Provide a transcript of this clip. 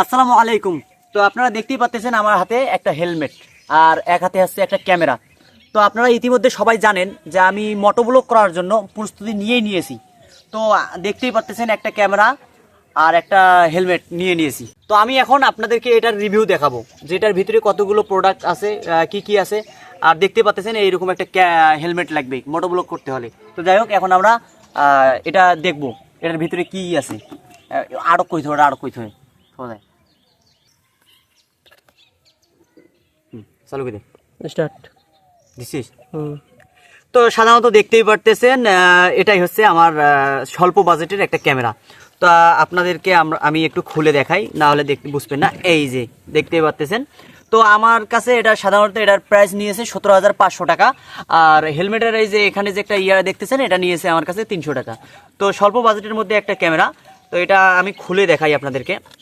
আসসালামু আলাইকুম। তো আপনারা দেখতেই পাচ্ছেন আমার হাতে একটা হেলমেট আর এক হাতে আছে একটা ক্যামেরা। তো আপনারা ইতিমধ্যে সবাই জানেন যে আমি মোটোব্লগ করার জন্য প্রস্তুতি নিয়েছি। তো দেখতেই পাচ্ছেন একটা ক্যামেরা আর একটা হেলমেট নিয়েছি। তো আমি এখন আপনাদেরকে এটার রিভিউ দেখাবো যে এটার ভিতরে কতগুলো প্রোডাক্ট আছে, কি আছে। আর দেখতে পাচ্ছেন এইরকম একটা হেলমেট লাগবে মোটোব্লগ করতে হলে। তো যাই হোক, এখন আমরা এটা দেখবো এটার ভিতরে কি আছে। আরো কইতে হবে হয় চালু করে স্টার্ট। দিছিস। তো সাধারণত দেখতেই পারতেছেন এটাই হচ্ছে আমার স্বল্প বাজেটের একটা ক্যামেরা। তো আপনাদেরকে আমি একটু খুলে দেখাই, না হলে দেখতে বুঝবেন না। এই যে দেখতেই পারতেছেন, তো আমার কাছে এটা সাধারণত এটার প্রাইস নিয়েছে 17,500 টাকা। আর হেলমেটের এই যে এখানে যে একটা ইয়ার দেখতেছেন, এটা নিয়েছে আমার কাছে 300 টাকা। তো স্বল্প বাজেটের মধ্যে একটা ক্যামেরা। তো এটা আমি খুলে দেখাই আপনাদেরকে।